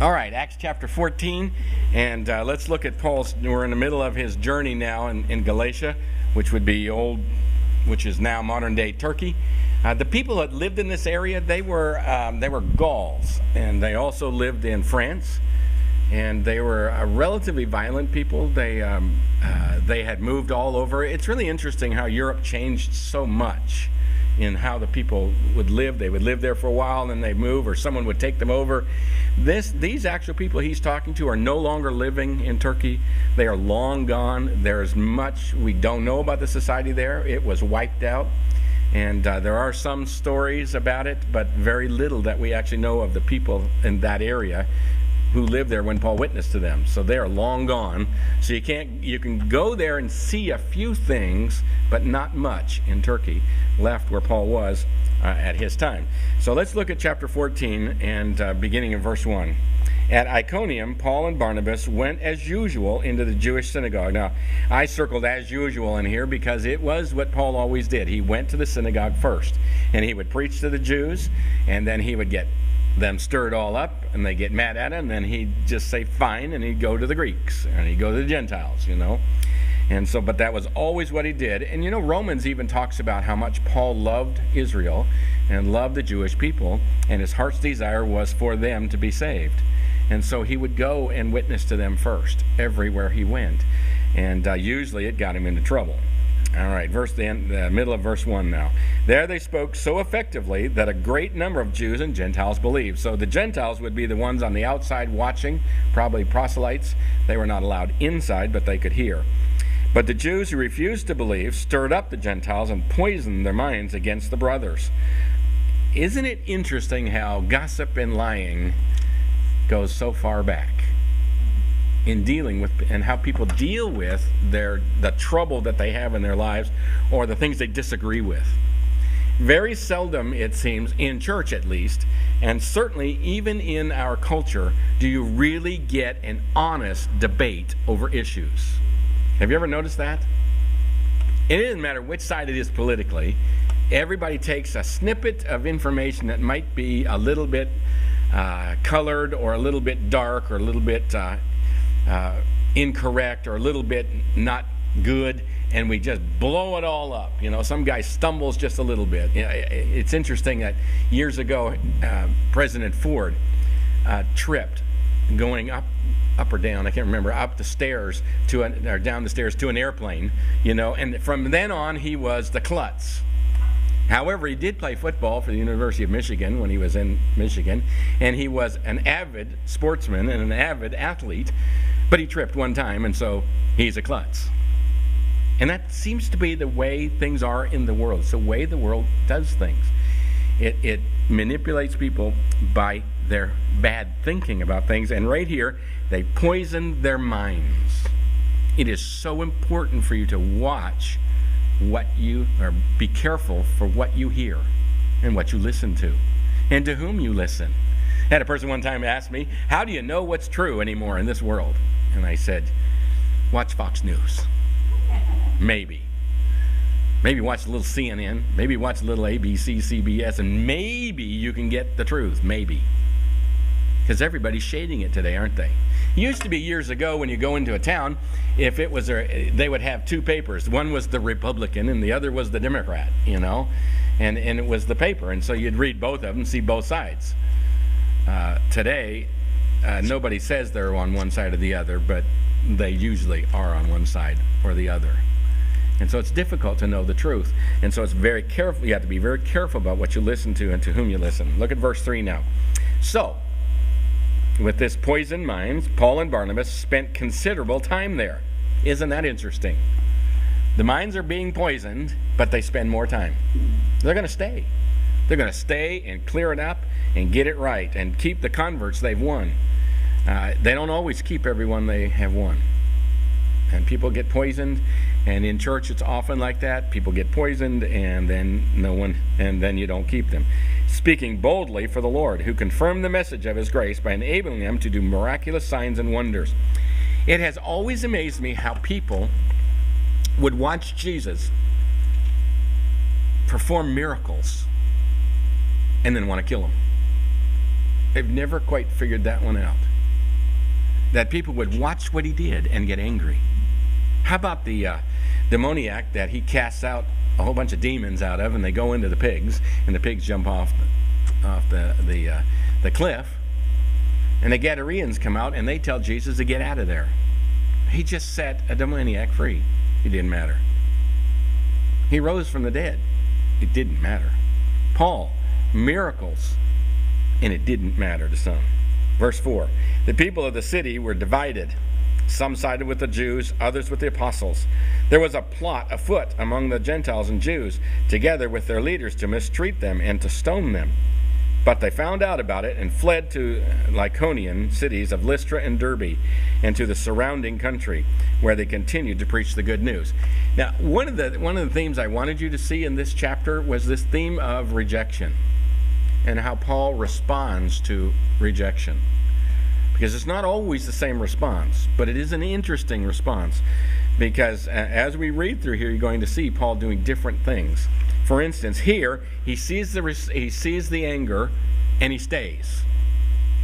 All right, Acts chapter 14, and let's look at we're in the middle of his journey now in Galatia, which is now modern day Turkey. The people that lived in this area, they were Gauls, and they also lived in France, and they were a relatively violent people. They had moved all over. It's really interesting how Europe changed so much in how the people would live. They would live there for a while and then they'd move, or someone would take them over. These actual people he's talking to are no longer living in Turkey. They are long gone. There's much we don't know about the society there. It was wiped out. And there are some stories about it, but very little that we actually know of the people in that area who lived there when Paul witnessed to them. So they are long gone. So you can go there and see a few things, but not much in Turkey left where Paul was at his time. So let's look at chapter 14 and beginning in verse 1. At Iconium, Paul and Barnabas went as usual into the Jewish synagogue. Now, I circled as usual in here because it was what Paul always did. He went to the synagogue first, and he would preach to the Jews, and then he would get them stirred all up, and they get mad at him, and then he'd just say fine, and he'd go to the Greeks, and he'd go to the Gentiles, And so, but that was always what he did. And Romans even talks about how much Paul loved Israel and loved the Jewish people, and his heart's desire was for them to be saved. And so he would go and witness to them first, everywhere he went. And usually it got him into trouble. All right, the middle of verse 1 now. There they spoke so effectively that a great number of Jews and Gentiles believed. So the Gentiles would be the ones on the outside watching, probably proselytes. They were not allowed inside, but they could hear. But the Jews who refused to believe stirred up the Gentiles and poisoned their minds against the brothers. Isn't it interesting how gossip and lying goes so far back in dealing with, and how people deal with the trouble that they have in their lives or the things they disagree with? Very seldom, it seems, in church at least, and certainly even in our culture, do you really get an honest debate over issues. Have you ever noticed that? It doesn't matter which side it is politically. Everybody takes a snippet of information that might be a little bit colored or a little bit dark or a little bit incorrect or a little bit not good, and we just blow it all up. Some guy stumbles just a little bit. It's interesting that years ago, President Ford tripped going up or down, I can't remember, up the stairs or down the stairs to an airplane, and from then on he was the klutz. However, he did play football for the University of Michigan when he was in Michigan, and he was an avid sportsman and an avid athlete, but he tripped one time, and so he's a klutz. And that seems to be the way things are in the world. It's the way the world does things. It manipulates people by their bad thinking about things, and right here, they poison their minds. It is so important for you to watch be careful for what you hear and what you listen to and to whom you listen. I had a person one time ask me, how do you know what's true anymore in this world? And I said, watch Fox News. Maybe watch a little CNN, maybe watch a little ABC, CBS, and maybe you can get the truth, maybe. Because everybody's shading it today, aren't they? It used to be years ago when you go into a town, if it was they would have two papers. One was the Republican and the other was the Democrat, and it was the paper. And so you'd read both of them, see both sides. Today, nobody says they're on one side or the other, but they usually are on one side or the other. And so it's difficult to know the truth. And so it's very careful. You have to be very careful about what you listen to and to whom you listen. Look at verse 3 now. So, with this poisoned minds, Paul and Barnabas spent considerable time there. Isn't that interesting? The minds are being poisoned, but they spend more time. They're going to stay. They're going to stay and clear it up and get it right and keep the converts they've won. They don't always keep everyone they have won. And people get poisoned, and in church it's often like that. People get poisoned, and then you don't keep them. Speaking boldly for the Lord, who confirmed the message of his grace by enabling them to do miraculous signs and wonders. It has always amazed me how people would watch Jesus perform miracles and then want to kill him. They've never quite figured that one out. that people would watch what he did and get angry. How about the demoniac that he casts out a whole bunch of demons out of, and they go into the pigs, and the pigs jump off the cliff, and the Gadareans come out and they tell Jesus to get out of there. He just set a demoniac free. It didn't matter. He rose from the dead. It didn't matter. Paul, miracles, and it didn't matter to some. Verse 4, the people of the city were divided. Some sided with the Jews, others with the apostles. There was a plot afoot among the Gentiles and Jews, together with their leaders, to mistreat them and to stone them. But they found out about it and fled to Lycaonian cities of Lystra and Derbe and to the surrounding country, where they continued to preach the good news. Now, one of the themes I wanted you to see in this chapter was this theme of rejection and how Paul responds to rejection. Because it's not always the same response, but it is an interesting response. Because as we read through here, you're going to see Paul doing different things. For instance, here he sees the anger and he stays.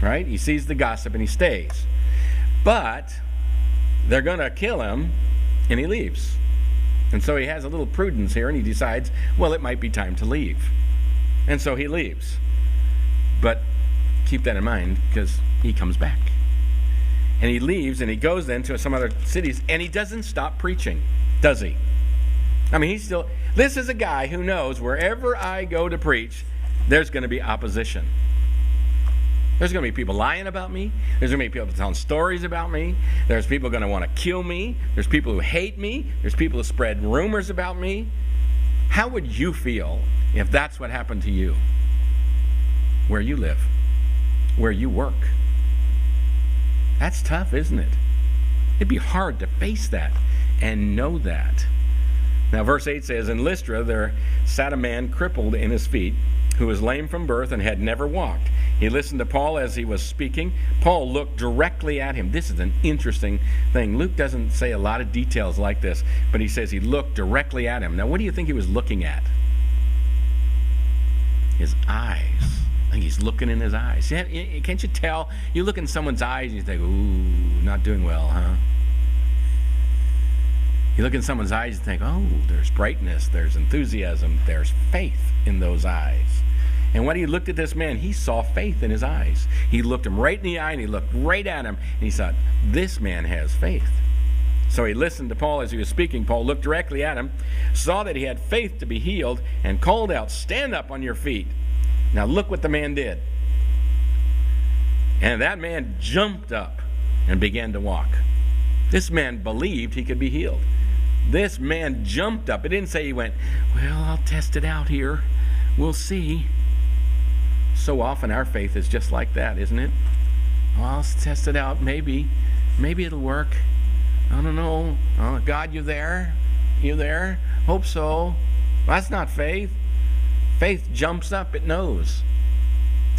Right? He sees the gossip and he stays. But they're going to kill him and he leaves. And so he has a little prudence here and he decides, well, it might be time to leave. And so he leaves. But keep that in mind, because he comes back. And he leaves and he goes then to some other cities, and he doesn't stop preaching, does he? I mean, this is a guy who knows wherever I go to preach, there's going to be opposition. There's going to be people lying about me. There's going to be people telling stories about me. There's people going to want to kill me. There's people who hate me. There's people who spread rumors about me. How would you feel if that's what happened to you? Where you live, where you work. That's tough, isn't it? It'd be hard to face that and know that. Now, verse 8 says, in Lystra there sat a man crippled in his feet, who was lame from birth and had never walked. He listened to Paul as he was speaking. Paul looked directly at him. This is an interesting thing. Luke doesn't say a lot of details like this, but he says he looked directly at him. Now, what do you think he was looking at? His eyes. I think he's looking in his eyes. Can't you tell? You look in someone's eyes and you think, ooh, not doing well, huh? You look in someone's eyes and think, oh, there's brightness, there's enthusiasm, there's faith in those eyes. And when he looked at this man, he saw faith in his eyes. He looked him right in the eye and he looked right at him and he thought, this man has faith. So he listened to Paul as he was speaking. Paul looked directly at him, saw that he had faith to be healed, and called out, stand up on your feet. Now look what the man did. And that man jumped up and began to walk. This man believed he could be healed. This man jumped up. It didn't say he went, well, I'll test it out here. We'll see. So often our faith is just like that, isn't it? Well, I'll test it out. Maybe it'll work. I don't know. Oh, God, you there? You there? Hope so. Well, that's not faith. Faith jumps up, it knows.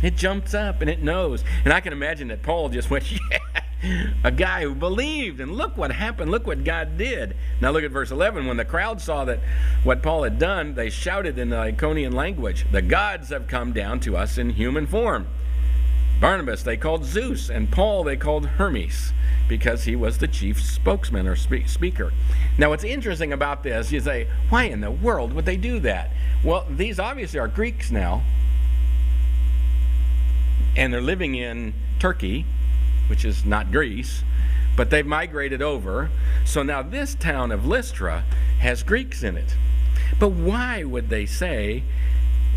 It jumps up and it knows. And I can imagine that Paul just went, yeah, a guy who believed, and look what happened, look what God did. Now look at verse 11. When the crowd saw that what Paul had done, they shouted in the Lycaonian language, the gods have come down to us in human form. Barnabas they called Zeus, and Paul they called Hermes, because he was the chief spokesman or speaker. Now what's interesting about this, you say, why in the world would they do that? Well, these obviously are Greeks now, and they're living in Turkey, which is not Greece, but they've migrated over. So now this town of Lystra has Greeks in it. But why would they say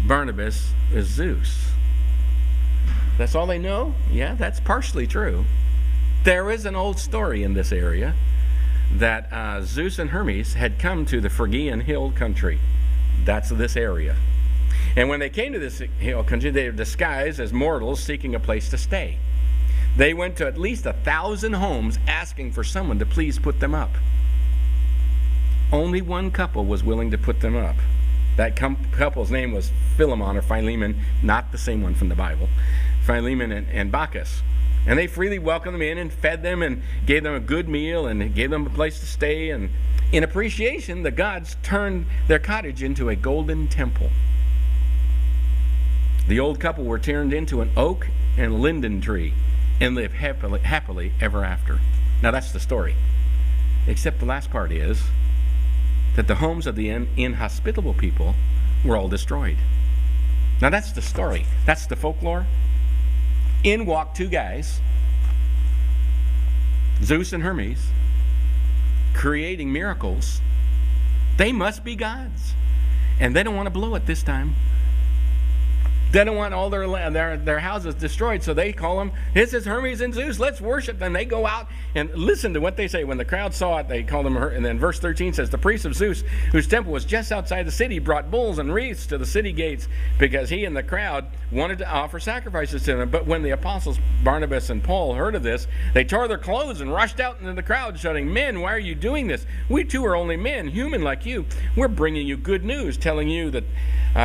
Barnabas is Zeus? That's all they know? Yeah, that's partially true. There is an old story in this area that Zeus and Hermes had come to the Phrygian hill country. That's this area. And when they came to this hill country, they were disguised as mortals seeking a place to stay. They went to at least 1,000 homes asking for someone to please put them up. Only one couple was willing to put them up. That couple's name was Philemon or Philemon, not the same one from the Bible. Philemon and Bacchus. And they freely welcomed them in and fed them and gave them a good meal and gave them a place to stay. And in appreciation, the gods turned their cottage into a golden temple. The old couple were turned into an oak and linden tree, and live happily ever after. Now that's the story. Except the last part is that the homes of the inhospitable people were all destroyed. Now that's the story. That's the folklore. In walk two guys, Zeus and Hermes, creating miracles. They must be gods. And they don't want to blow it this time. They don't want all their houses destroyed, so they call them, this is Hermes and Zeus, let's worship them. They go out and listen to what they say. When the crowd saw it, they called them, and then verse 13 says, the priest of Zeus, whose temple was just outside the city, brought bulls and wreaths to the city gates because he and the crowd wanted to offer sacrifices to them. But when the apostles Barnabas and Paul heard of this, they tore their clothes and rushed out into the crowd, shouting, men, why are you doing this? We too are only men, human like you. We're bringing you good news, telling you that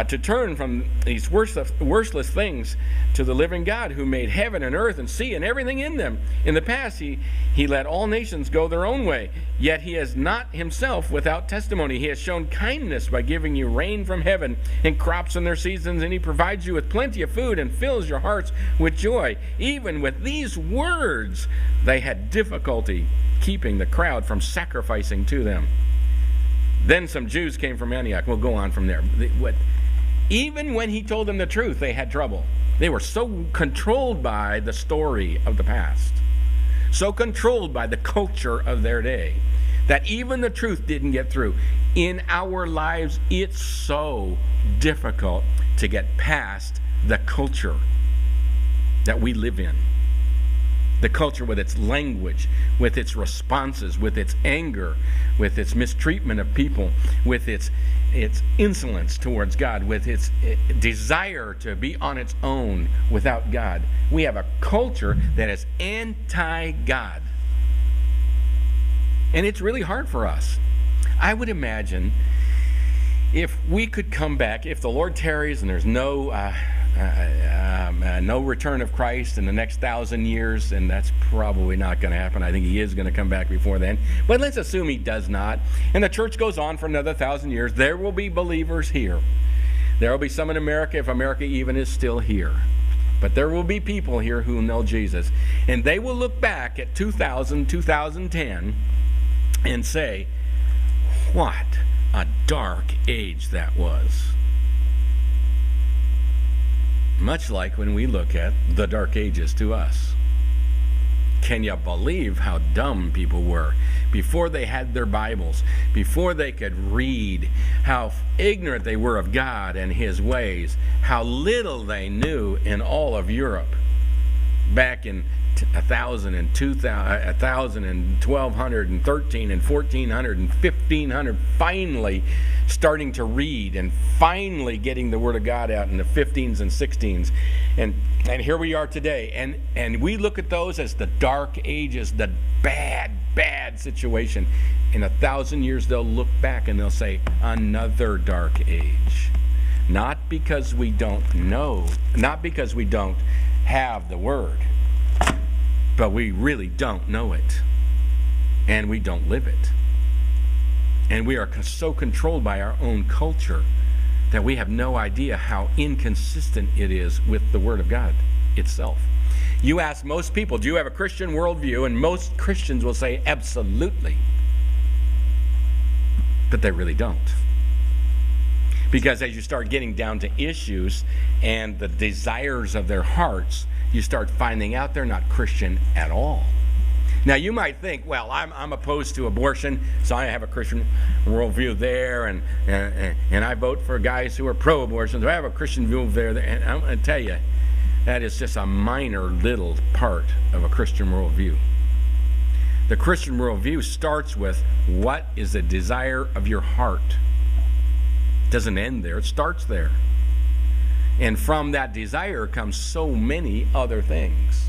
to turn from these worthless things to the living God who made heaven and earth and sea and everything in them. In the past, he let all nations go their own way, yet he is not himself without testimony. He has shown kindness by giving you rain from heaven and crops in their seasons, and he provides you with plenty of food and fills your hearts with joy. Even with these words, they had difficulty keeping the crowd from sacrificing to them. Then some Jews came from Antioch. We'll go on from there. Even when he told them the truth, they had trouble. They were so controlled by the story of the past, so controlled by the culture of their day, that even the truth didn't get through. In our lives, it's so difficult to get past the culture that we live in. The culture with its language, with its responses, with its anger, with its mistreatment of people, with its insolence towards God, with its desire to be on its own without God. We have a culture that is anti-God. And it's really hard for us. I would imagine if we could come back, if the Lord tarries and there's no return of Christ in the next 1,000 years, and that's probably not going to happen. I think he is going to come back before then. But let's assume he does not, and the church goes on for another 1,000 years. There will be believers here. There will be some in America, if America even is still here. But there will be people here who know Jesus, and they will look back at 2000, 2010, and say, what a dark age that was. Much like when we look at the Dark Ages to us. Can you believe how dumb people were before they had their Bibles, before they could read, how ignorant they were of God and his ways, how little they knew in all of Europe back in 1,000 and 2,000 and 1,200 and 1,300 and 1,400 and 1,500, finally starting to read and finally getting the Word of God out in the 15s and 16s. And here we are today. And we look at those as the dark ages, the bad situation. In 1,000 years, they'll look back and they'll say, another dark age. Not because we don't know, not because we don't have the Word, but we really don't know it, and we don't live it. And we are so controlled by our own culture that we have no idea how inconsistent it is with the Word of God itself. You ask most people, do you have a Christian worldview? And most Christians will say, absolutely. But they really don't. Because as you start getting down to issues and the desires of their hearts, you start finding out they're not Christian at all. Now you might think, well, I'm opposed to abortion, so I have a Christian worldview there, and I vote for guys who are pro-abortion, so I have a Christian view there. And I'm going to tell you, that is just a minor little part of a Christian worldview. The Christian worldview starts with, what is the desire of your heart? It doesn't end there, it starts there. And from that desire comes so many other things.